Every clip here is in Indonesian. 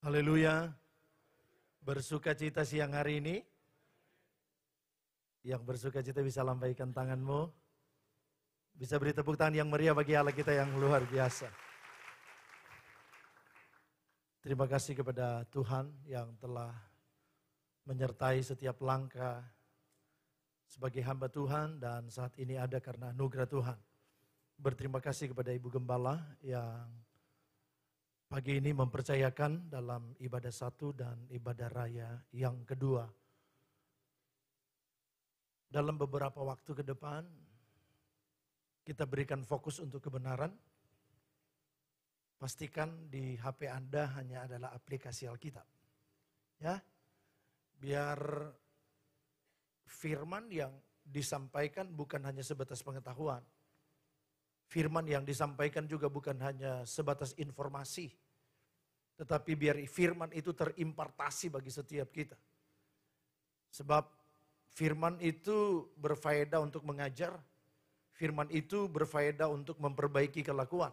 Haleluya. Bersuka cita siang hari ini. Yang bersuka cita bisa lambaikan tanganmu. Bisa beri tepuk tangan yang meriah bagi Allah kita yang luar biasa. Terima kasih kepada Tuhan yang telah menyertai setiap langkah sebagai hamba Tuhan dan saat ini ada karena anugerah Tuhan. Berterima kasih kepada Ibu Gembala yang pagi ini mempercayakan dalam ibadah satu dan ibadah raya yang kedua. Dalam beberapa waktu ke depan, kita berikan fokus untuk kebenaran. Pastikan di HP Anda hanya adalah aplikasi Alkitab. Ya, biar firman yang disampaikan bukan hanya sebatas pengetahuan. Firman yang disampaikan juga bukan hanya sebatas informasi. Tetapi biar firman itu terimpartasi bagi setiap kita. Sebab firman itu berfaedah untuk mengajar. Firman itu berfaedah untuk memperbaiki kelakuan.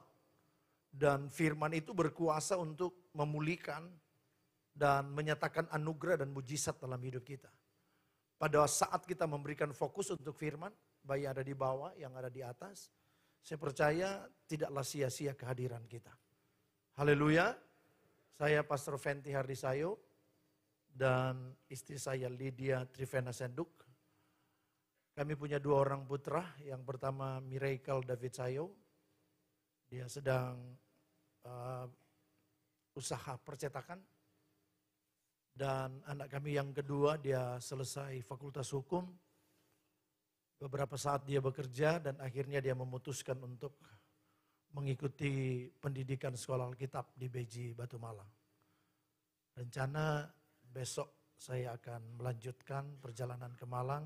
Dan firman itu berkuasa untuk memulihkan dan menyatakan anugerah dan mujizat dalam hidup kita. Pada saat kita memberikan fokus untuk firman, baik yang ada di bawah, yang ada di atas, saya percaya tidaklah sia-sia kehadiran kita. Haleluya. Saya Pastor Fenty Hardisayo dan istri saya Lydia Trivena Senduk. Kami punya dua orang putra. Yang pertama Miracle David Sayo. Dia sedang usaha percetakan. Dan anak kami yang kedua dia selesai fakultas hukum. Beberapa saat dia bekerja dan akhirnya dia memutuskan untuk mengikuti pendidikan sekolah Alkitab di Beji, Batu Malang. Rencana besok saya akan melanjutkan perjalanan ke Malang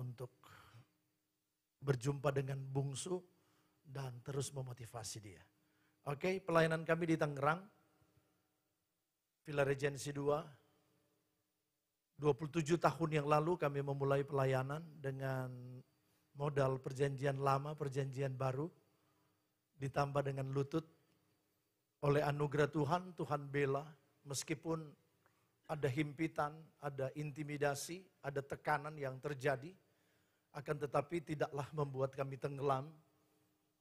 untuk berjumpa dengan bungsu dan terus memotivasi dia. Oke, pelayanan kami di Tangerang, Villa Regency 2. 27 tahun yang lalu kami memulai pelayanan dengan modal perjanjian lama, perjanjian baru. Ditambah dengan lutut. Oleh anugerah Tuhan, Tuhan bela. Meskipun ada himpitan, ada intimidasi, ada tekanan yang terjadi. Akan tetapi tidaklah membuat kami tenggelam.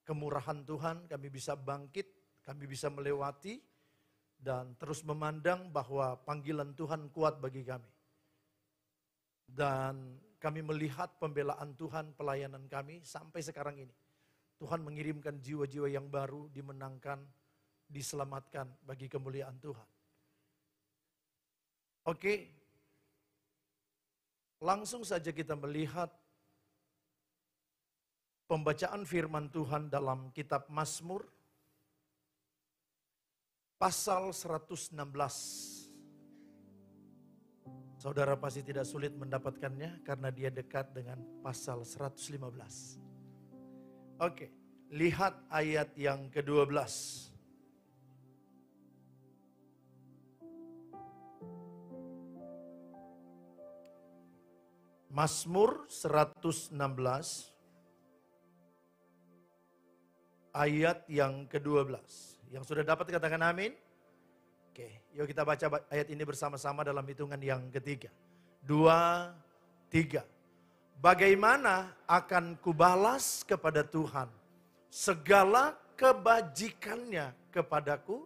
Kemurahan Tuhan kami bisa bangkit, kami bisa melewati. Dan terus memandang bahwa panggilan Tuhan kuat bagi kami. Dan kami melihat pembelaan Tuhan, pelayanan kami sampai sekarang ini. Tuhan mengirimkan jiwa-jiwa yang baru, dimenangkan, diselamatkan bagi kemuliaan Tuhan. Oke, langsung saja kita melihat pembacaan firman Tuhan dalam kitab Mazmur, pasal 116. Saudara pasti tidak sulit mendapatkannya karena dia dekat dengan pasal 115. Oke, lihat ayat yang ke-12. Mazmur 116 ayat yang ke-12. Yang sudah dapat katakan amin. Oke, yuk kita baca ayat ini bersama-sama dalam hitungan yang ketiga. 2, 3. Bagaimana akan kubalas kepada Tuhan segala kebajikannya kepadaku?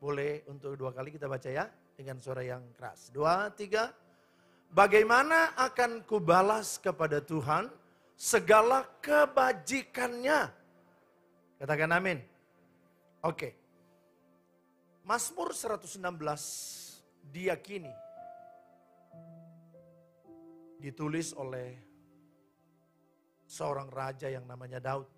Boleh untuk dua kali kita baca ya dengan suara yang keras. 2, 3. Bagaimana akan kubalas kepada Tuhan segala kebajikannya? Katakan amin. Oke. Mazmur 116 diyakini ditulis oleh seorang raja yang namanya Daud.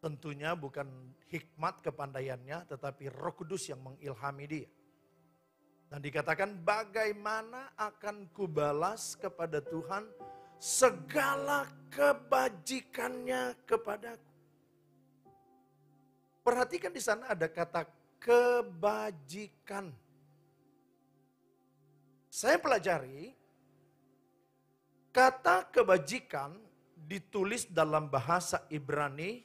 Tentunya bukan hikmat kepandaiannya, tetapi Roh Kudus yang mengilhami dia. Dan dikatakan bagaimana akan kubalas kepada Tuhan segala kebajikannya kepadaku. Perhatikan di sana ada kata kebajikan. Saya pelajari kata kebajikan ditulis dalam bahasa Ibrani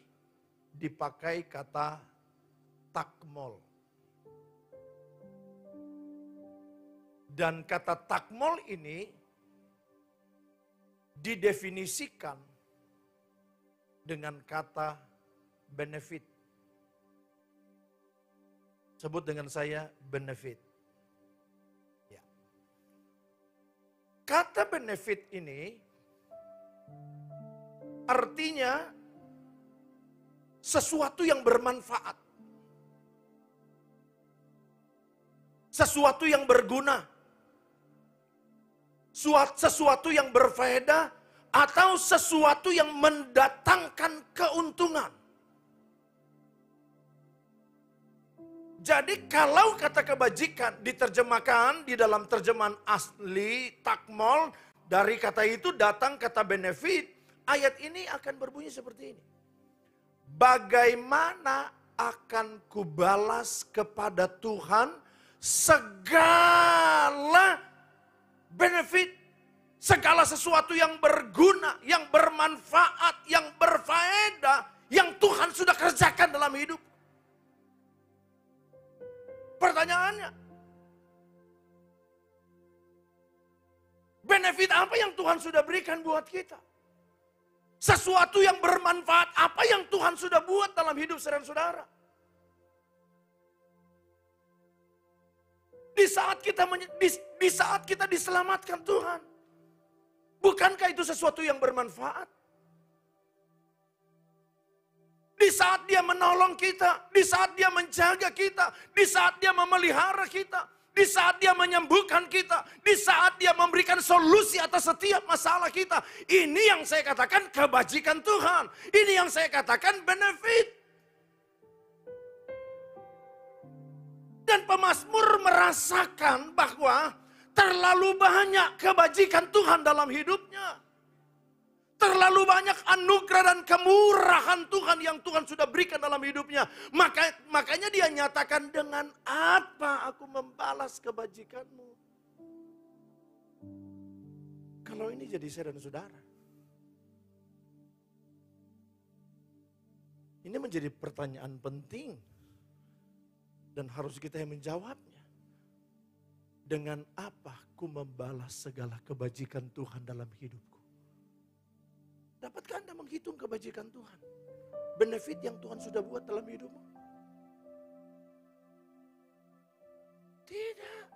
dipakai kata takmol. Dan kata takmol ini didefinisikan dengan kata benefit. Sebut dengan saya benefit. Ya. Kata benefit ini artinya sesuatu yang bermanfaat. Sesuatu yang berguna. Sesuatu yang berfaedah atau sesuatu yang mendatangkan keuntungan. Jadi kalau kata kebajikan diterjemahkan di dalam terjemahan asli takmol, dari kata itu datang kata benefit, ayat ini akan berbunyi seperti ini. Bagaimana akan kubalas kepada Tuhan segala benefit, segala sesuatu yang berguna, yang bermanfaat, yang berfaedah, yang Tuhan sudah kerjakan dalam hidup. Pertanyaannya, benefit apa yang Tuhan sudah berikan buat kita? Sesuatu yang bermanfaat apa yang Tuhan sudah buat dalam hidup saudara-saudara? Di saat kita diselamatkan Tuhan, bukankah itu sesuatu yang bermanfaat? Di saat Dia menolong kita, di saat Dia menjaga kita, di saat Dia memelihara kita, di saat Dia menyembuhkan kita, di saat Dia memberikan solusi atas setiap masalah kita. Ini yang saya katakan kebajikan Tuhan. Ini yang saya katakan benefit. Dan pemazmur merasakan bahwa terlalu banyak kebajikan Tuhan dalam hidupnya. Terlalu banyak anugerah dan kemurahan Tuhan yang Tuhan sudah berikan dalam hidupnya. Makanya dia nyatakan, dengan apa aku membalas kebajikanmu? Kalau ini jadi saya dan saudara, ini menjadi pertanyaan penting. Dan harus kita yang menjawabnya. Dengan apa ku membalas segala kebajikan Tuhan dalam hidupku? Dapatkah Anda menghitung kebajikan Tuhan? Benefit yang Tuhan sudah buat dalam hidupmu? Tidak.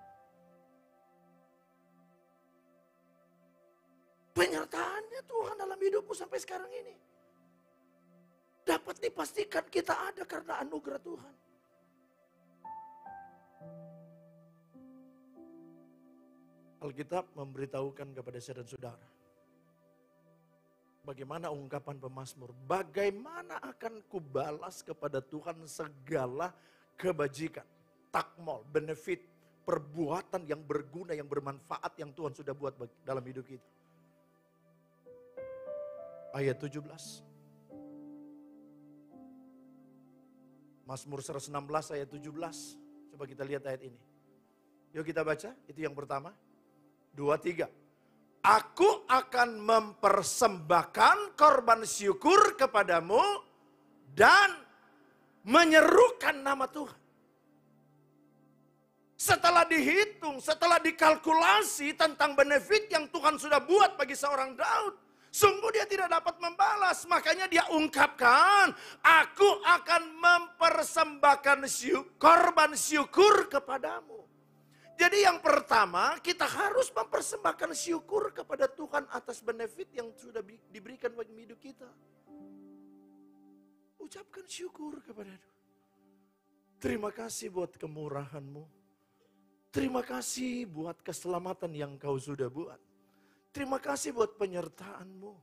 Penyertaannya Tuhan dalam hidupmu sampai sekarang ini dapat dipastikan kita ada karena anugerah Tuhan. Alkitab memberitahukan kepada saya dan saudara, bagaimana ungkapan pemazmur, bagaimana akan kubalas kepada Tuhan segala kebajikan, takmol, benefit, perbuatan yang berguna, yang bermanfaat yang Tuhan sudah buat dalam hidup kita. Ayat 17. Mazmur 116 ayat 17. Coba kita lihat ayat ini. Yuk kita baca, itu yang pertama. 2, 3. Aku akan mempersembahkan korban syukur kepadamu dan menyerukan nama Tuhan. Setelah dihitung, setelah dikalkulasi tentang benefit yang Tuhan sudah buat bagi seorang Daud, sungguh dia tidak dapat membalas. Makanya dia ungkapkan, aku akan mempersembahkan korban syukur kepadamu. Jadi yang pertama, kita harus mempersembahkan syukur kepada Tuhan atas benefit yang sudah diberikan bagi hidup kita. Ucapkan syukur kepada Tuhan. Terima kasih buat kemurahan-Mu. Terima kasih buat keselamatan yang Kau sudah buat. Terima kasih buat penyertaan-Mu.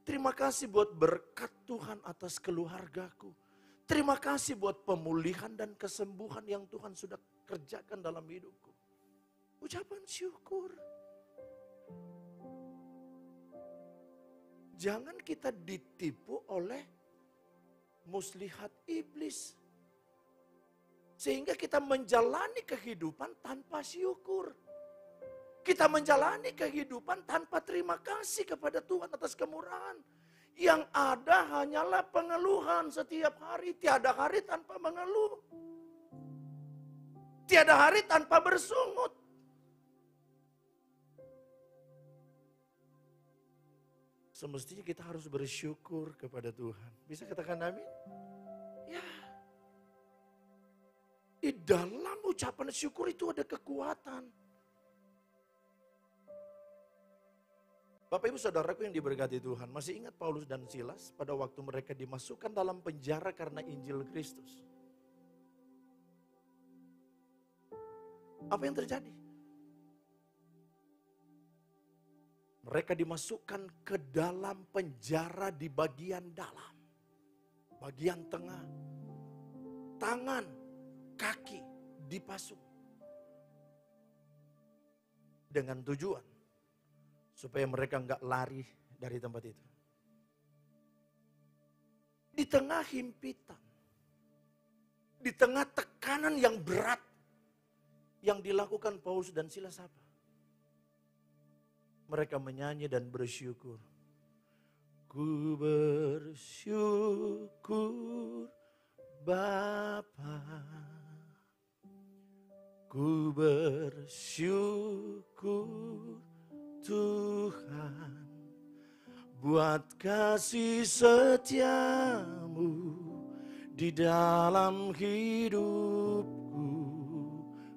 Terima kasih buat berkat Tuhan atas keluargaku. Terima kasih buat pemulihan dan kesembuhan yang Tuhan sudah kerjakan dalam hidupku. Ucapan syukur. Jangan kita ditipu oleh muslihat iblis. Sehingga kita menjalani kehidupan tanpa syukur. Kita menjalani kehidupan tanpa terima kasih kepada Tuhan atas kemurahan. Yang ada hanyalah pengeluhan setiap hari. Tiada hari tanpa mengeluh. Tiada hari tanpa bersungut. semestinya kita harus bersyukur kepada Tuhan. Bisa katakan amin? Ya. Di dalam ucapan syukur itu ada kekuatan. Bapak ibu saudaraku yang diberkati Tuhan, masih ingat Paulus dan Silas pada waktu mereka dimasukkan dalam penjara karena Injil Kristus? Apa yang terjadi? Mereka dimasukkan ke dalam penjara di bagian dalam, bagian tengah, tangan, kaki dipasung. Dengan tujuan supaya mereka enggak lari dari tempat itu. Di tengah himpitan, di tengah tekanan yang berat yang dilakukan Paulus dan Silas apa? Mereka menyanyi dan bersyukur. Ku bersyukur Bapa, ku bersyukur Tuhan, buat kasih setiamu di dalam hidupku,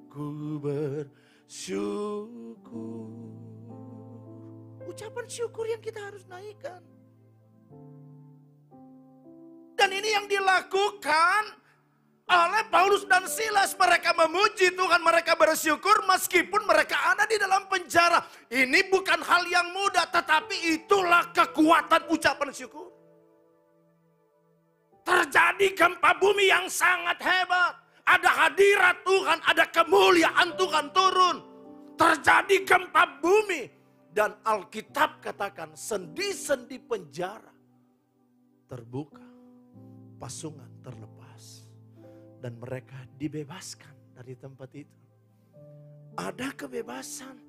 ku bersyukur. Ucapan syukur yang kita harus naikkan. Dan ini yang dilakukan oleh Paulus dan Silas. Mereka memuji Tuhan, mereka bersyukur meskipun mereka ada di dalam penjara. Ini bukan hal yang mudah, tetapi itulah kekuatan ucapan syukur. Terjadi gempa bumi yang sangat hebat. Ada hadirat Tuhan, ada kemuliaan Tuhan turun. Terjadi gempa bumi. Dan Alkitab katakan sendi-sendi penjara terbuka, pasungan terlepas. Dan mereka dibebaskan dari tempat itu. Ada kebebasan,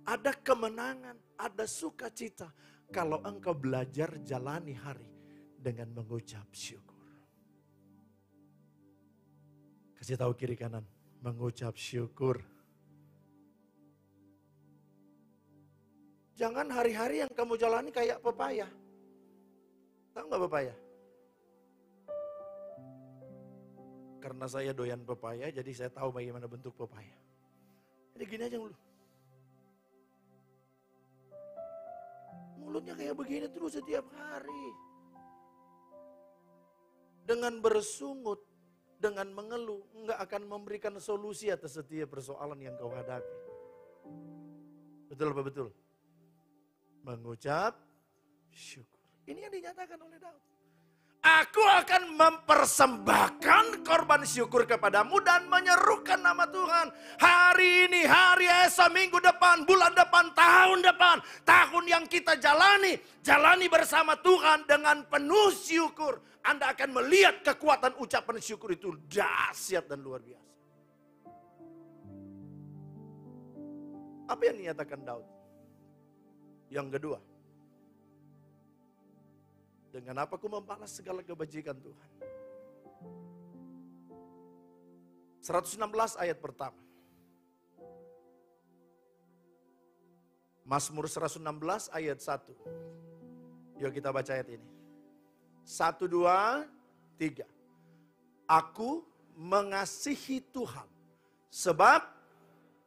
ada kemenangan, ada sukacita. Kalau engkau belajar jalani hari dengan mengucap syukur. Kasih tahu kiri kanan, mengucap syukur. Jangan hari-hari yang kamu jalani kayak pepaya. Tahu nggak pepaya? Karena saya doyan pepaya, jadi saya tahu bagaimana bentuk pepaya. Jadi gini aja dulu. Mulutnya kayak begini terus setiap hari. Dengan bersungut, dengan mengeluh, nggak akan memberikan solusi atas setiap persoalan yang kau hadapi. Betul apa betul? Mengucap syukur. Ini yang dinyatakan oleh Daud. Aku akan mempersembahkan korban syukur kepadamu dan menyerukan nama Tuhan. Hari ini, hari esok, minggu depan, bulan depan, tahun depan. Tahun yang kita jalani bersama Tuhan dengan penuh syukur. Anda akan melihat kekuatan ucapan syukur itu dahsyat dan luar biasa. Apa yang dinyatakan Daud? Yang kedua. Dengan apa ku membalas segala kebajikan Tuhan. 116 ayat pertama. Mazmur 116 ayat 1. Yuk kita baca ayat ini. 1, 2, 3. Aku mengasihi Tuhan. Sebab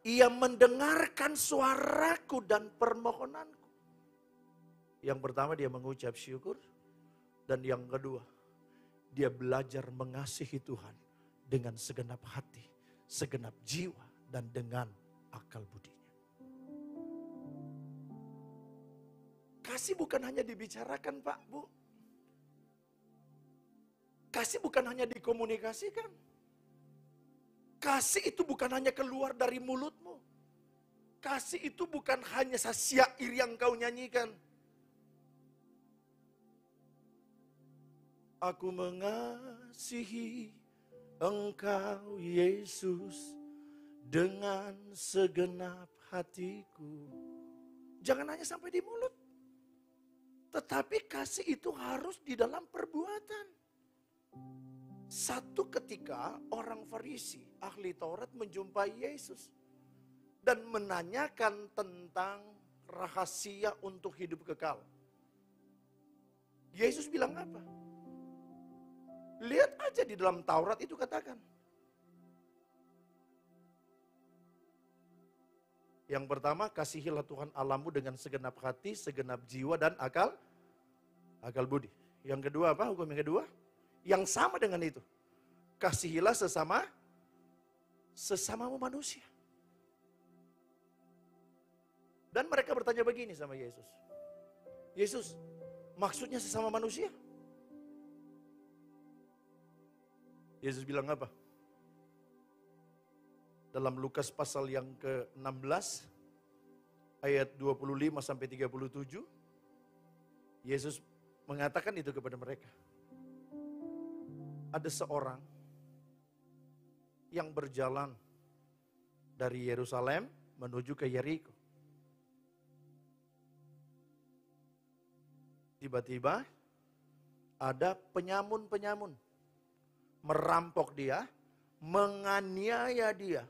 Ia mendengarkan suaraku dan permohonanku. Yang pertama dia mengucap syukur. Dan yang kedua, dia belajar mengasihi Tuhan dengan segenap hati, segenap jiwa, dan dengan akal budinya. Kasih bukan hanya dibicarakan Pak, Bu. Kasih bukan hanya dikomunikasikan. Kasih itu bukan hanya keluar dari mulutmu. Kasih itu bukan hanya syair yang kau nyanyikan. Aku mengasihi Engkau Yesus dengan segenap hatiku. Jangan hanya sampai di mulut. Tetapi kasih itu harus di dalam perbuatan. Satu ketika orang Farisi, ahli Taurat menjumpai Yesus. Dan menanyakan tentang rahasia untuk hidup kekal. Yesus bilang apa? Lihat aja di dalam Taurat itu katakan. Yang pertama, kasihilah Tuhan Allahmu dengan segenap hati, segenap jiwa, dan akal budi. Yang kedua apa? Hukum yang kedua? Yang sama dengan itu. Kasihilah sesamamu manusia. Dan mereka bertanya begini sama Yesus. Yesus, maksudnya sesama manusia? Yesus bilang apa? Dalam Lukas pasal yang ke-16, ayat 25 sampai 37, Yesus mengatakan itu kepada mereka. Ada seorang yang berjalan dari Yerusalem menuju ke Yeriko. Tiba-tiba ada penyamun-penyamun merampok dia, menganiaya dia.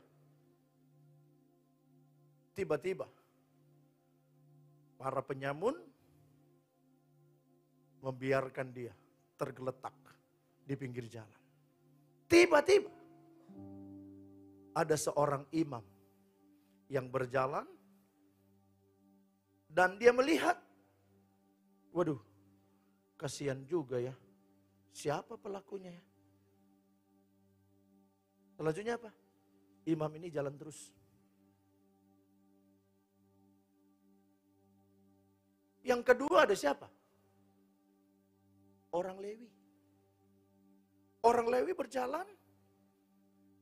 Tiba-tiba para penyamun membiarkan dia tergeletak di pinggir jalan. Tiba-tiba ada seorang imam yang berjalan dan dia melihat, waduh, kasihan juga ya. Siapa pelakunya ya? Selanjutnya apa? Imam ini jalan terus. Yang kedua ada siapa? Orang Lewi. Orang Lewi berjalan,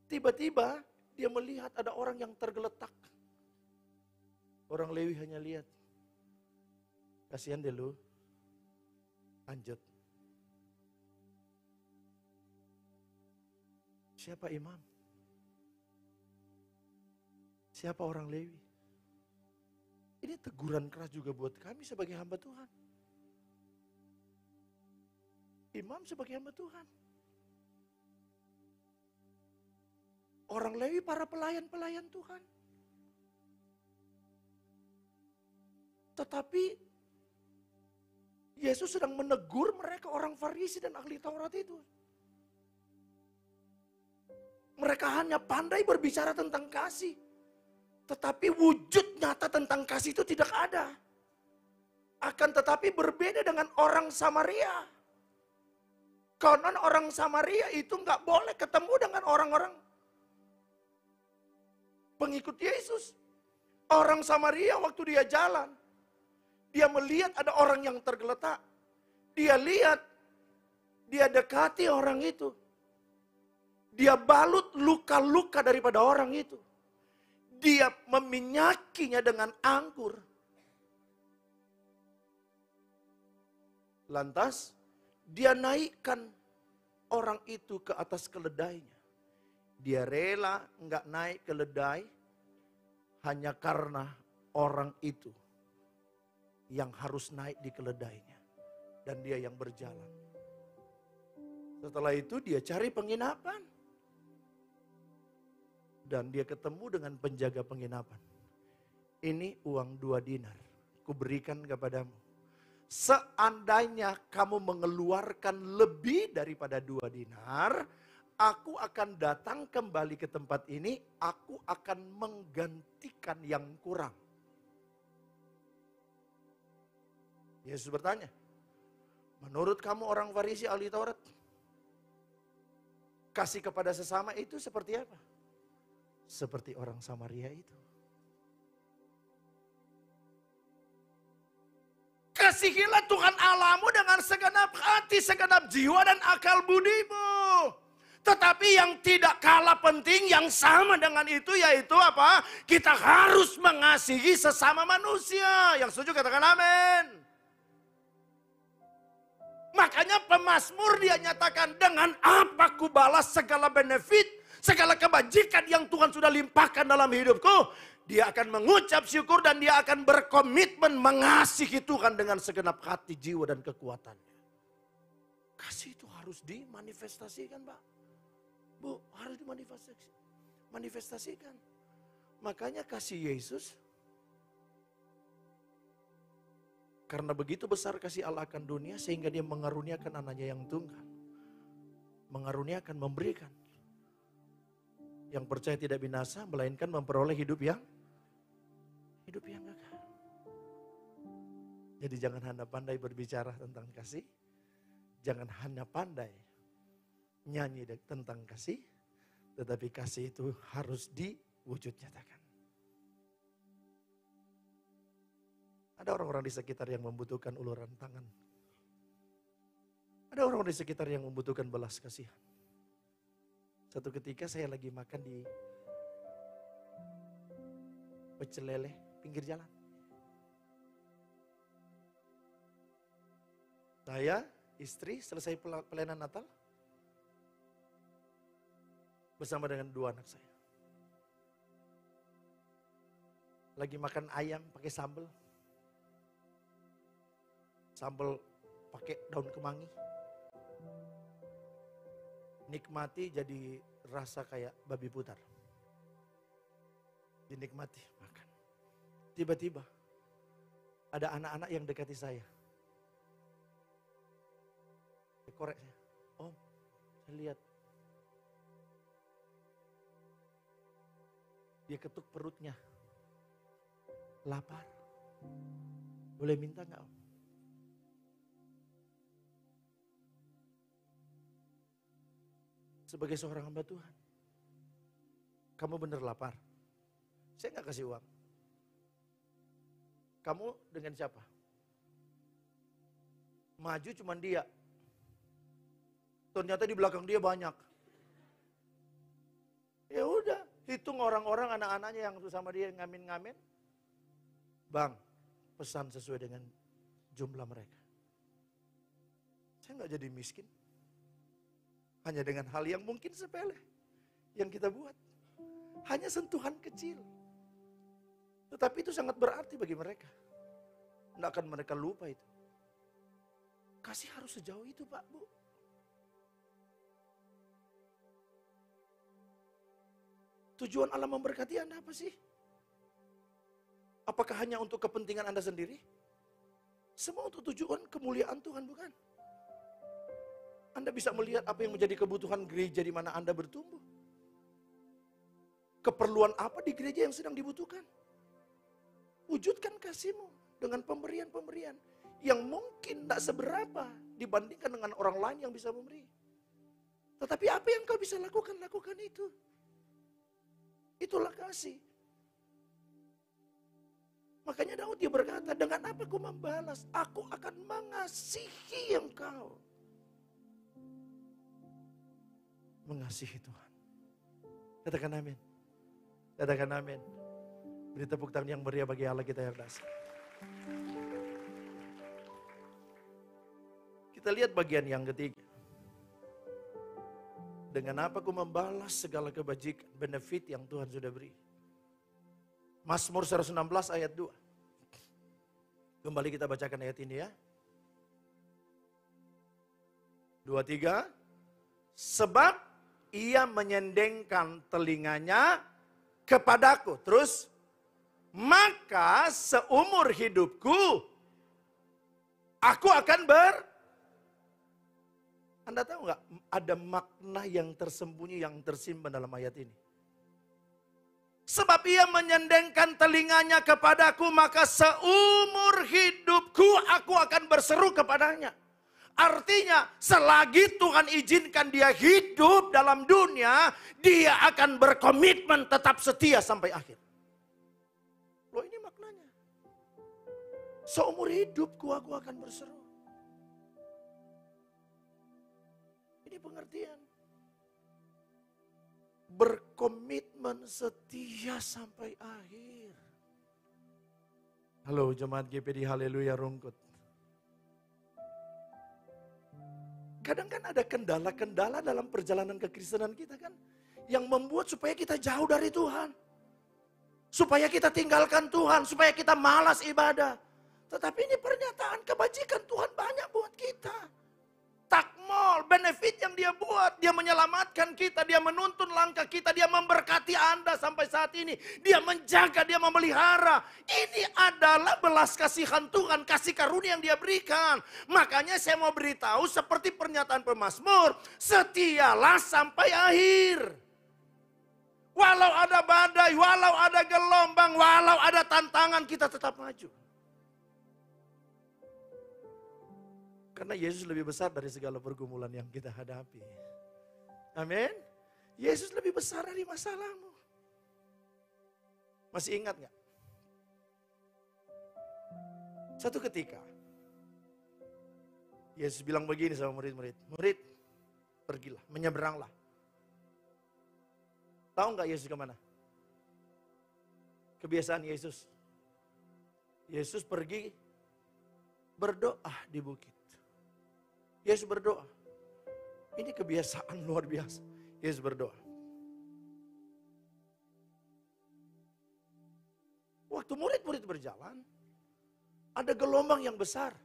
tiba-tiba dia melihat ada orang yang tergeletak. Orang Lewi hanya lihat. Kasihan deh lu. Lanjut. Siapa imam? Siapa orang Lewi? Ini teguran keras juga buat kami sebagai hamba Tuhan. Imam sebagai hamba Tuhan. Orang Lewi para pelayan-pelayan Tuhan. Tetapi Yesus sedang menegur mereka orang Farisi dan ahli Taurat itu. Mereka hanya pandai berbicara tentang kasih. Tetapi wujud nyata tentang kasih itu tidak ada. Akan tetapi berbeda dengan orang Samaria. Konon orang Samaria itu nggak boleh ketemu dengan orang-orang pengikut Yesus. Orang Samaria waktu dia jalan, dia melihat ada orang yang tergeletak. Dia lihat, dia dekati orang itu. Dia balut luka-luka daripada orang itu. Dia meminyakinya dengan anggur. Lantas dia naikkan orang itu ke atas keledainya. Dia rela enggak naik keledai hanya karena orang itu yang harus naik di keledainya. Dan dia yang berjalan. Setelah itu dia cari penginapan. Dan dia ketemu dengan penjaga penginapan. Ini uang 2 dinar. Kuberikan kepadamu. Seandainya kamu mengeluarkan lebih daripada 2 dinar, aku akan datang kembali ke tempat ini, aku akan menggantikan yang kurang. Yesus bertanya, menurut kamu orang Farisi ahli Taurat, kasih kepada sesama itu seperti apa? Seperti orang Samaria itu. Kasihilah Tuhan Allahmu dengan segenap hati, segenap jiwa dan akal budimu. Tetapi yang tidak kalah penting, yang sama dengan itu yaitu apa? Kita harus mengasihi sesama manusia. Yang setuju katakan amin. Makanya pemazmur dia nyatakan, dengan apa ku balas segala benefit, segala kebajikan yang Tuhan sudah limpahkan dalam hidupku. Dia akan mengucap syukur dan dia akan berkomitmen mengasihi Tuhan dengan segenap hati, jiwa dan kekuatannya. Kasih itu harus dimanifestasikan, Pak. Bu, harus dimanifestasikan. Makanya kasih Yesus Karena begitu besar kasih Allah akan dunia sehingga dia mengaruniakan anaknya yang tunggal. Mengaruniakan, memberikan. Yang percaya tidak binasa, melainkan memperoleh hidup yang kekal. Jadi jangan hanya pandai berbicara tentang kasih. Jangan hanya pandai nyanyi tentang kasih. Tetapi kasih itu harus diwujud nyatakan. Ada orang-orang di sekitar yang membutuhkan uluran tangan. Ada orang-orang di sekitar yang membutuhkan belas kasihan. Satu ketika saya lagi makan di pecel lele pinggir jalan. Saya, istri selesai pelayanan Natal bersama dengan 2 anak saya. Lagi makan ayam pakai sambal. Sambal pakai daun kemangi. Nikmati jadi rasa kayak babi putar. Dinikmati makan. Tiba-tiba ada anak-anak yang dekati saya. Korek saya. Om, saya lihat. Dia ketuk perutnya. Lapar. Boleh minta nggak Om? Sebagai seorang hamba Tuhan. Kamu benar lapar. Saya nggak kasih uang. Kamu dengan siapa? Maju cuman dia. Ternyata di belakang dia banyak. Ya udah, hitung orang-orang anak-anaknya yang sama dia ngamen-ngamen. Bang, pesan sesuai dengan jumlah mereka. Saya nggak jadi miskin. Hanya dengan hal yang mungkin sepele yang kita buat. Hanya sentuhan kecil. Tetapi itu sangat berarti bagi mereka. Tidak akan mereka lupa itu. Kasih harus sejauh itu Pak, Bu. Tujuan Allah memberkati Anda apa sih? Apakah hanya untuk kepentingan Anda sendiri? Semua untuk tujuan kemuliaan Tuhan, bukan? Anda bisa melihat apa yang menjadi kebutuhan gereja di mana Anda bertumbuh. Keperluan apa di gereja yang sedang dibutuhkan. Wujudkan kasih-Mu dengan pemberian-pemberian yang mungkin tidak seberapa dibandingkan dengan orang lain yang bisa memberi. Tetapi apa yang kau bisa lakukan, lakukan itu. Itulah kasih. Makanya Daud dia berkata, dengan apa aku membalas? Aku akan mengasihi engkau. Mengasihi Tuhan. Katakan amin. Katakan amin. Beri tepuk tangan yang meriah bagi Allah kita yang dahsyat. Kita lihat bagian yang ketiga. Dengan apa aku membalas segala kebajikan, benefit yang Tuhan sudah beri. Mazmur 116 ayat 2. Kembali kita bacakan ayat ini ya. 2, 3. Sebab ia menyendengkan telinganya kepadaku. Terus, maka seumur hidupku, aku akan Anda tahu nggak ada makna yang tersembunyi, yang tersimpan dalam ayat ini. Sebab ia menyendengkan telinganya kepadaku, maka seumur hidupku aku akan berseru kepadanya. Artinya selagi Tuhan izinkan dia hidup dalam dunia, dia akan berkomitmen tetap setia sampai akhir. Loh ini maknanya. Seumur hidupku aku akan berseru. Ini pengertian. Berkomitmen setia sampai akhir. Halo jemaat GPD Haleluya Rungkut. Kadang kan ada kendala-kendala dalam perjalanan kekristenan kita kan. Yang membuat supaya kita jauh dari Tuhan. Supaya kita tinggalkan Tuhan, supaya kita malas ibadah. Tetapi ini pernyataan kebajikan Tuhan banyak buat kita. takmol, benefit yang dia buat. Dia menyelamatkan kita, dia menuntun langkah kita, dia memberkati Anda sampai saat ini. Dia menjaga, dia memelihara. Ini adalah belas kasihan Tuhan, kasih karunia yang dia berikan. Makanya saya mau beritahu seperti pernyataan pemazmur, setialah sampai akhir. Walau ada badai, walau ada gelombang, walau ada tantangan, kita tetap maju. Karena Yesus lebih besar dari segala pergumulan yang kita hadapi. Amin. Yesus lebih besar dari masalahmu. Masih ingat gak? Satu ketika, Yesus bilang begini sama murid-murid. Murid, pergilah, menyeberanglah. Tahu gak Yesus kemana? Kebiasaan Yesus. Yesus pergi berdoa di bukit. Yesus berdoa. Ini kebiasaan luar biasa. Yesus berdoa. Waktu murid-murid berjalan, ada gelombang yang besar.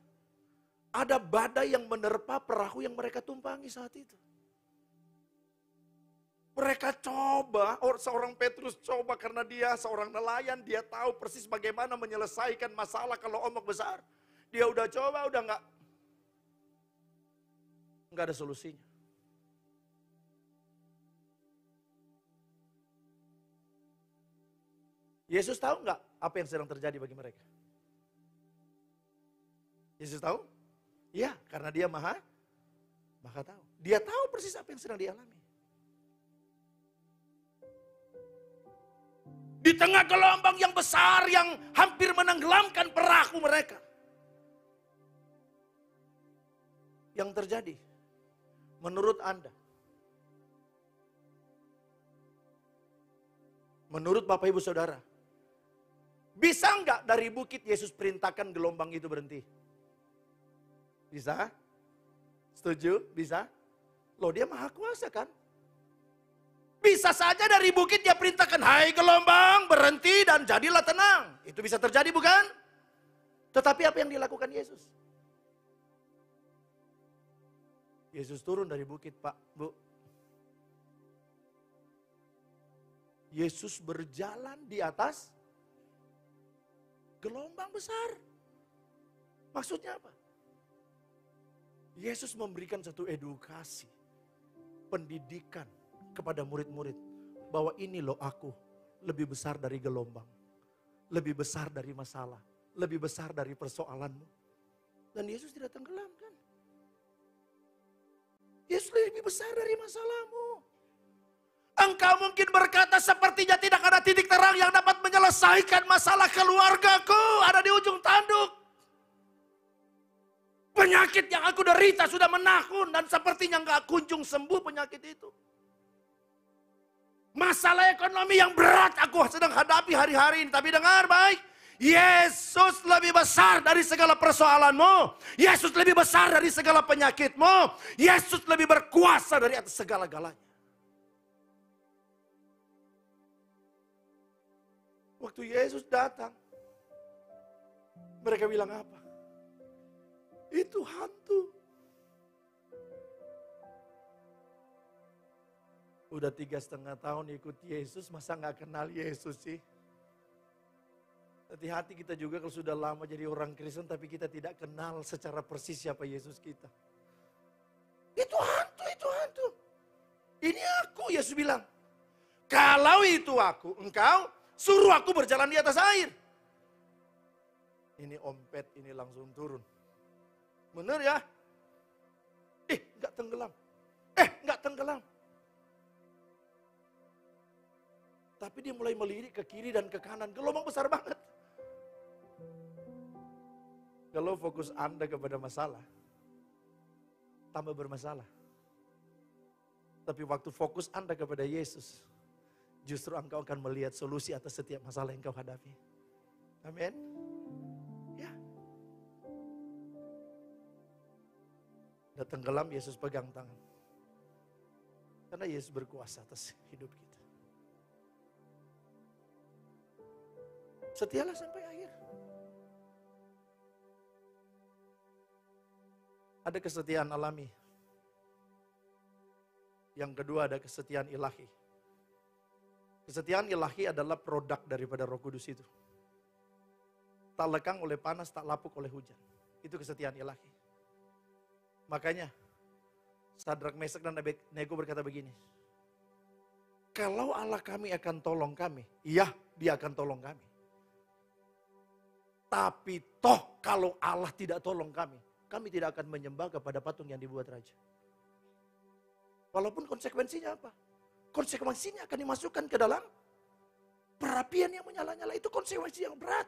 Ada badai yang menerpa perahu yang mereka tumpangi saat itu. Mereka coba, seorang Petrus coba karena dia seorang nelayan, dia tahu persis bagaimana menyelesaikan masalah kalau ombak besar. Dia udah coba, udah nggak ada solusinya. Yesus tahu nggak apa yang sedang terjadi bagi mereka? Yesus tahu? Ya, karena dia maha tahu. Dia tahu persis apa yang sedang dialami. Di tengah gelombang yang besar yang hampir menenggelamkan perahu mereka. Yang terjadi, menurut Anda, menurut Bapak Ibu Saudara, bisa nggak dari bukit Yesus perintahkan gelombang itu berhenti? Bisa? Setuju? Bisa? Loh, dia maha kuasa kan? Bisa saja dari bukit dia perintahkan, hai gelombang berhenti dan jadilah tenang. Itu bisa terjadi bukan? Tetapi apa yang dilakukan Yesus? Yesus turun dari bukit, Pak, Bu. Yesus berjalan di atas gelombang besar. Maksudnya apa? Yesus memberikan satu edukasi, pendidikan kepada murid-murid. Bahwa ini loh aku, lebih besar dari gelombang. Lebih besar dari masalah. Lebih besar dari persoalanmu. Dan Yesus tidak tenggelam kan? Yesus lebih besar dari masalahmu. Engkau mungkin berkata sepertinya tidak ada titik terang yang dapat menyelesaikan masalah keluargaku. Ada di ujung tanduk. Penyakit yang aku derita sudah menahun dan sepertinya nggak kunjung sembuh penyakit itu. Masalah ekonomi yang berat aku sedang hadapi hari-hari ini. Tapi dengar baik, Yesus lebih besar dari segala persoalanmu. Yesus lebih besar dari segala penyakitmu. Yesus lebih berkuasa dari atas segala-galanya. Waktu Yesus datang, mereka bilang apa? Itu hantu. Udah 3,5 tahun ikut Yesus, masa gak kenal Yesus sih? Hati-hati kita juga kalau sudah lama jadi orang Kristen, tapi kita tidak kenal secara persis siapa Yesus kita. Itu hantu, itu hantu. Ini aku, Yesus bilang. Kalau itu aku, engkau suruh aku berjalan di atas air. Ini ompet, ini langsung turun. Bener ya? Gak tenggelam. Gak tenggelam. Tapi dia mulai melirik ke kiri dan ke kanan. Gelombang besar banget. Kalau fokus Anda kepada masalah, tambah bermasalah. Tapi waktu fokus Anda kepada Yesus, justru engkau akan melihat solusi atas setiap masalah yang kau hadapi. Amin. Ya. Udah tenggelam, Yesus pegang tangan. Karena Yesus berkuasa atas hidup kita. Setialah sampai akhir. Ada kesetiaan alami Yang kedua ada kesetiaan ilahi. Kesetiaan ilahi adalah produk daripada Roh Kudus itu. Tak lekang oleh panas, tak lapuk oleh hujan. Itu kesetiaan ilahi. Makanya Sadrak, Mesak, dan Abednego berkata begini. Kalau Allah kami akan tolong kami, iya dia akan tolong kami. Tapi toh kalau Allah tidak tolong kami tidak akan menyembah kepada patung yang dibuat raja. Walaupun konsekuensinya apa? Konsekuensinya akan dimasukkan ke dalam perapian yang menyala-nyala, itu konsekuensi yang berat.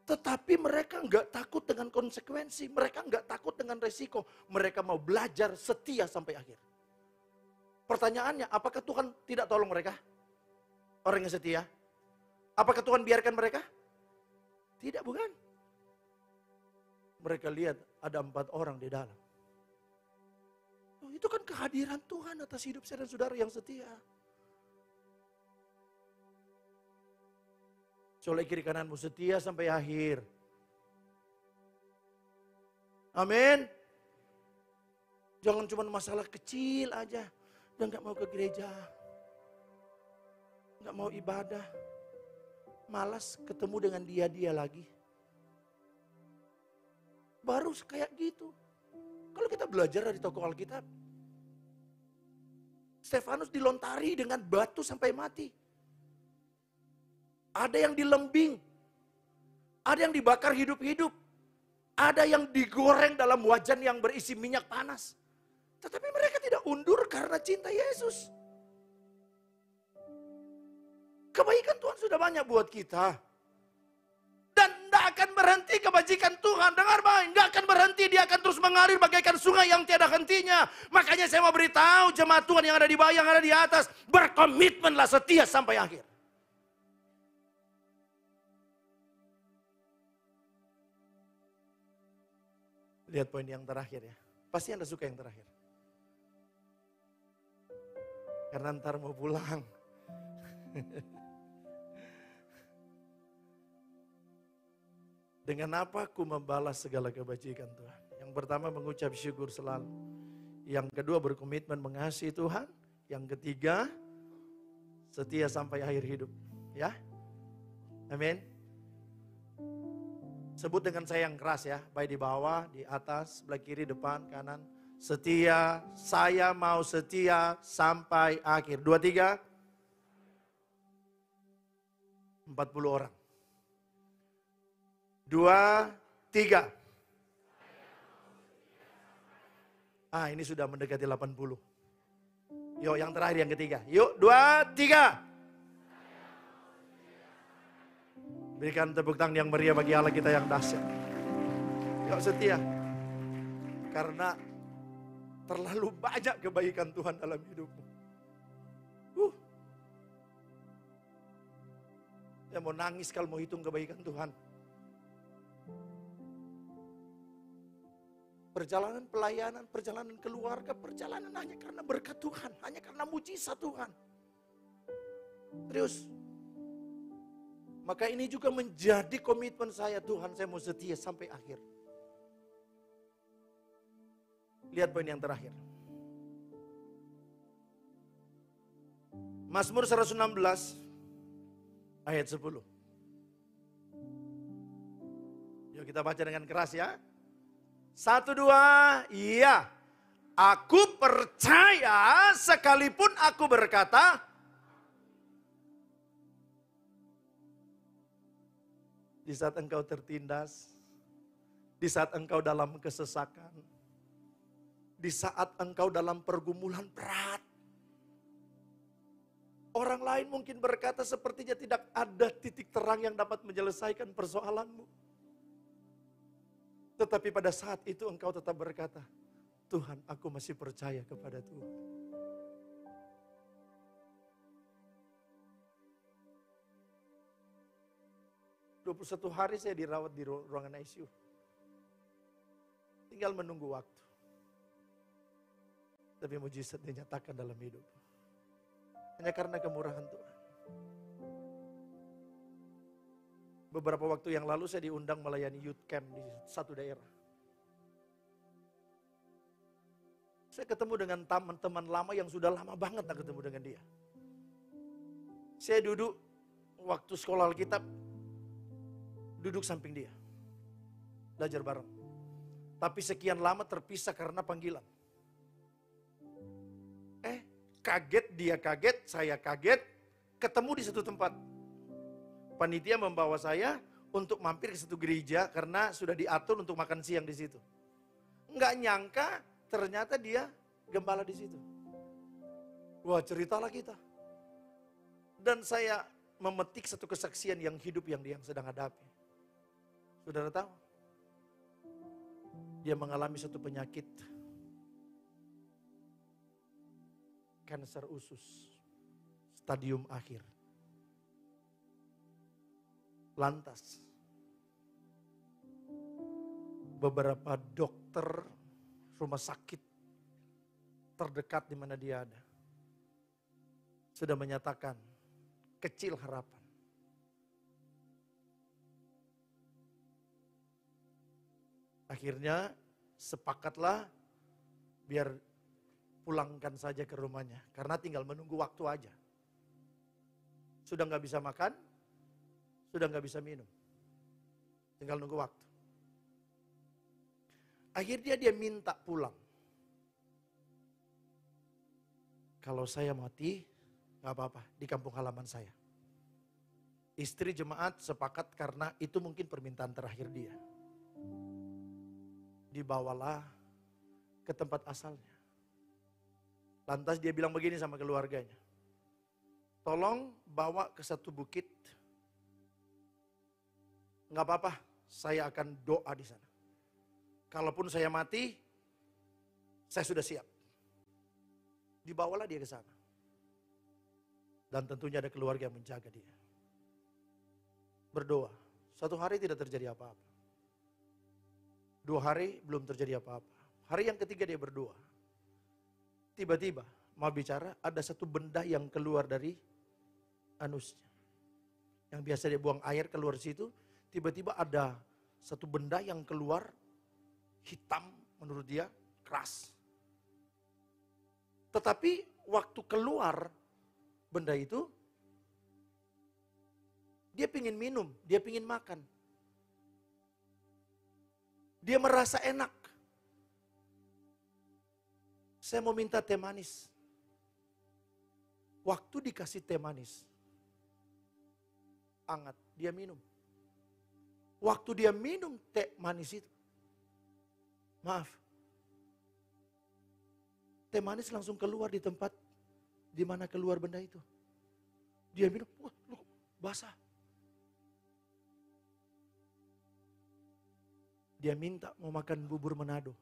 Tetapi mereka enggak takut dengan konsekuensi, mereka enggak takut dengan resiko. Mereka mau belajar setia sampai akhir. Pertanyaannya, apakah Tuhan tidak tolong mereka? Orang yang setia. Apakah Tuhan biarkan mereka? Tidak, bukan. Mereka lihat ada 4 orang di dalam. Oh, itu kan kehadiran Tuhan atas hidup saya dan saudara yang setia. Colek kiri kananmu, setia sampai akhir. Amin. Jangan cuma masalah kecil aja. Dan gak mau ke gereja. Gak mau ibadah. Malas ketemu dengan dia lagi. Baru kayak gitu. Kalau kita belajar dari tokoh Alkitab. Stefanus dilontari dengan batu sampai mati. Ada yang dilembing. Ada yang dibakar hidup-hidup. Ada yang digoreng dalam wajan yang berisi minyak panas. Tetapi mereka tidak undur karena cinta Yesus. Kebaikan Tuhan sudah banyak buat kita. Dan tidak akan berhenti kebajikan Tuhan. Dengar baik, tidak akan berhenti. Dia akan terus mengalir bagaikan sungai yang tiada hentinya. Makanya saya mau beritahu jemaat Tuhan yang ada di bawah, yang ada di atas. Berkomitmenlah setia sampai akhir. Lihat poin yang terakhir ya. Pasti Anda suka yang terakhir. Karena ntar mau pulang. Dengan apa aku membalas segala kebajikan Tuhan? Yang pertama mengucap syukur selalu. Yang kedua berkomitmen mengasihi Tuhan. Yang ketiga setia sampai akhir hidup. Ya, amin. Sebut dengan saya yang keras ya. Baik di bawah, di atas, sebelah kiri, depan, kanan. Setia, saya mau setia sampai akhir. 2, 3. 40 orang. 2, 3. Ini sudah mendekati 80. Yuk yang terakhir yang ketiga. Yuk 2, 3. Berikan tepuk tangan yang meriah bagi Allah kita yang dahsyat. Yuk setia. Karena terlalu banyak kebaikan Tuhan dalam hidupmu. Ya mau nangis kalau mau hitung kebaikan Tuhan. Perjalanan pelayanan, perjalanan keluarga, perjalanan hanya karena berkat Tuhan. Hanya karena mujizat Tuhan. Terus. Maka ini juga menjadi komitmen saya, Tuhan saya mau setia sampai akhir. Lihat poin yang terakhir. Mazmur 116 ayat 10. Yuk kita baca dengan keras ya. 1, 2, iya. Aku percaya sekalipun aku berkata, di saat engkau tertindas, di saat engkau dalam kesesakan, di saat engkau dalam pergumulan berat. Orang lain mungkin berkata sepertinya tidak ada titik terang yang dapat menyelesaikan persoalanmu. Tetapi pada saat itu engkau tetap berkata, Tuhan aku masih percaya kepada Tuhan. Satu hari saya dirawat di ruangan ICU. Tinggal menunggu waktu. Tapi mujizat dinyatakan dalam hidup. Hanya karena kemurahan Tuhan. Beberapa waktu yang lalu saya diundang melayani youth camp di satu daerah. Saya ketemu dengan teman-teman lama yang sudah lama banget tak ketemu dengan dia. Saya duduk waktu sekolah Alkitab, duduk samping dia. Belajar bareng. Tapi sekian lama terpisah karena panggilan. Kaget, dia kaget, saya kaget. Ketemu di satu tempat. Panitia membawa saya untuk mampir ke satu gereja karena sudah diatur untuk makan siang di situ. Nggak nyangka ternyata dia gembala di situ. Wah, ceritalah kita. Dan saya memetik satu kesaksian yang hidup yang dia sedang hadapi. Saudara tahu? Dia mengalami satu penyakit. Kanker usus. Stadium akhir. Lantas. Beberapa dokter rumah sakit terdekat di mana dia ada. Sudah menyatakan kecil harapan. Akhirnya sepakatlah biar pulangkan saja ke rumahnya. Karena tinggal menunggu waktu aja. Sudah nggak bisa makan, sudah nggak bisa minum. Tinggal nunggu waktu. Akhirnya dia minta pulang. Kalau saya mati, nggak apa-apa, di kampung halaman saya. Istri jemaat sepakat karena itu mungkin permintaan terakhir dia. Dibawalah ke tempat asalnya. Lantas dia bilang begini sama keluarganya. Tolong bawa ke satu bukit. Nggak apa-apa, saya akan doa di sana. Kalaupun saya mati, saya sudah siap. Dibawalah dia ke sana. Dan tentunya ada keluarga yang menjaga dia. Berdoa. Satu hari tidak terjadi apa-apa. 2 hari belum terjadi apa-apa. Hari yang ketiga dia berdoa. Tiba-tiba mau bicara, ada satu benda yang keluar dari anusnya. Yang biasa dia buang air keluar situ, tiba-tiba ada satu benda yang keluar hitam menurut dia, keras. Tetapi waktu keluar benda itu, dia pingin minum, dia pingin makan. Dia merasa enak. Saya mau minta teh manis. Waktu dikasih teh manis, hangat, dia minum. Waktu dia minum teh manis itu, maaf, teh manis langsung keluar di tempat di mana keluar benda itu. Dia minum, wah, loh, basah. Dia minta mau makan bubur Manado.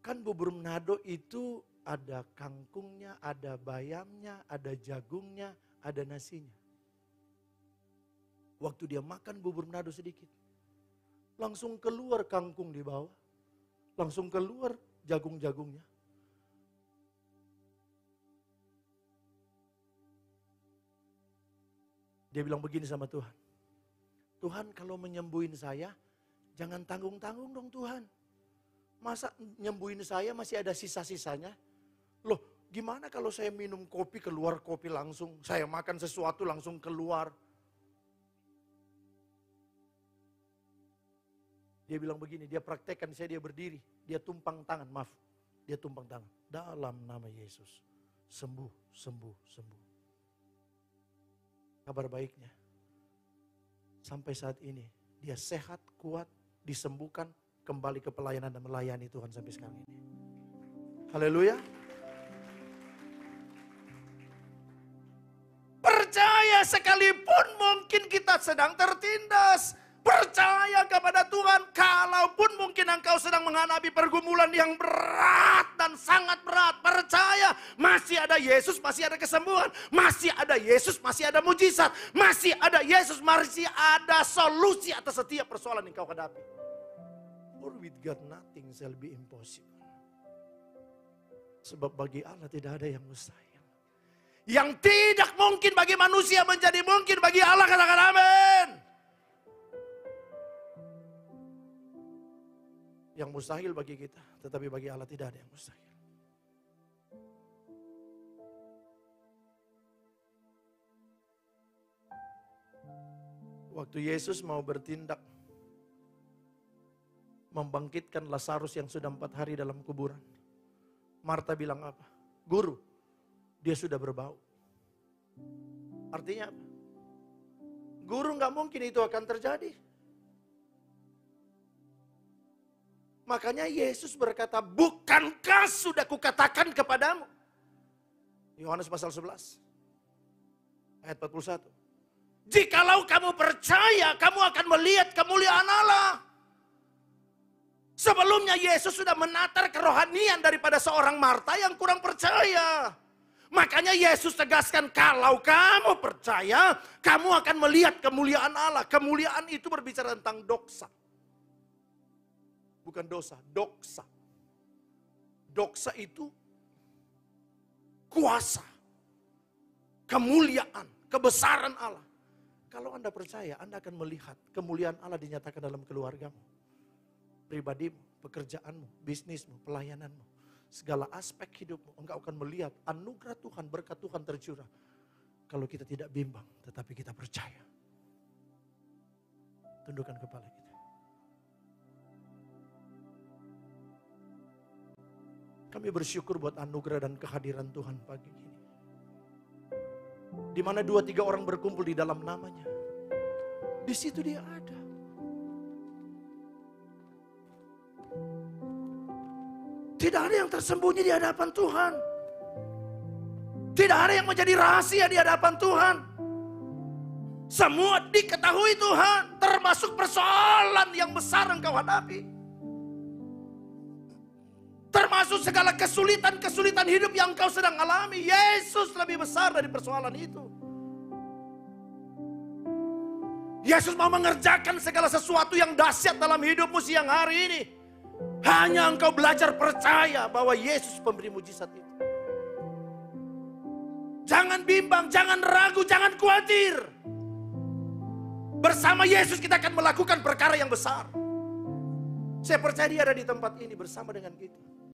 Kan bubur Manado itu ada kangkungnya, ada bayamnya, ada jagungnya, ada nasinya. Waktu dia makan bubur Manado sedikit, langsung keluar kangkung di bawah, langsung keluar jagung-jagungnya. Dia bilang begini sama Tuhan, Tuhan kalau menyembuhin saya, jangan tanggung-tanggung dong Tuhan. Masa nyembuhin saya masih ada sisa-sisanya? Loh, gimana kalau saya minum kopi keluar kopi langsung, saya makan sesuatu langsung keluar. Dia bilang begini, dia praktekkan saya, dia berdiri, dia tumpang tangan, maaf, dia tumpang tangan. Dalam nama Yesus, sembuh, sembuh, sembuh. Kabar baiknya, sampai saat ini dia sehat, kuat, disembuhkan, kembali ke pelayanan dan melayani Tuhan sampai sekarang ini. Haleluya. Percaya sekalipun mungkin kita sedang tertindas. Percaya kepada Tuhan, kalaupun mungkin engkau sedang menghadapi pergumulan yang berat dan sangat berat. Percaya, masih ada Yesus, masih ada kesembuhan. Masih ada Yesus, masih ada mujizat. Masih ada Yesus, masih ada solusi atas setiap persoalan yang kau hadapi. For with God nothing shall be impossible. Sebab bagi Allah tidak ada yang mustahil. Yang tidak mungkin bagi manusia menjadi mungkin bagi Allah, katakan amin. yang mustahil bagi kita, tetapi bagi Allah tidak ada yang mustahil. Waktu Yesus mau bertindak membangkitkan Lazarus yang sudah 4 hari dalam kuburan, Marta bilang apa? Guru, dia sudah berbau. Artinya apa? Guru, nggak mungkin itu akan terjadi. Makanya Yesus berkata, bukankah sudah kukatakan kepadamu? Yohanes pasal 11 ayat 41. Jikalau kamu percaya, kamu akan melihat kemuliaan Allah. Sebelumnya Yesus sudah menatar kerohanian daripada seorang Marta yang kurang percaya. Makanya Yesus tegaskan, kalau kamu percaya, kamu akan melihat kemuliaan Allah. Kemuliaan itu berbicara tentang doksa. Bukan dosa, doksa. Doksa itu kuasa, kemuliaan, kebesaran Allah. Kalau Anda percaya, Anda akan melihat kemuliaan Allah dinyatakan dalam keluargamu, pribadimu, pekerjaanmu, bisnismu, pelayananmu. Segala aspek hidupmu, engkau akan melihat anugerah Tuhan, berkat Tuhan tercurah. Kalau kita tidak bimbang, tetapi kita percaya. Tundukkan kepala kita. Kami bersyukur buat anugerah dan kehadiran Tuhan pagi ini. Di mana 2-3 orang berkumpul di dalam namanya, di situ dia ada. Tidak ada yang tersembunyi di hadapan Tuhan. Tidak ada yang menjadi rahasia di hadapan Tuhan. Semua diketahui Tuhan, termasuk persoalan yang besar engkau hadapi. Termasuk segala kesulitan-kesulitan hidup yang engkau sedang alami. Yesus lebih besar dari persoalan itu. Yesus mau mengerjakan segala sesuatu yang dahsyat dalam hidupmu siang hari ini. Hanya engkau belajar percaya bahwa Yesus pemberi mujizat itu. Jangan bimbang, jangan ragu, jangan khawatir. Bersama Yesus kita akan melakukan perkara yang besar. Saya percaya dia ada di tempat ini bersama dengan kita.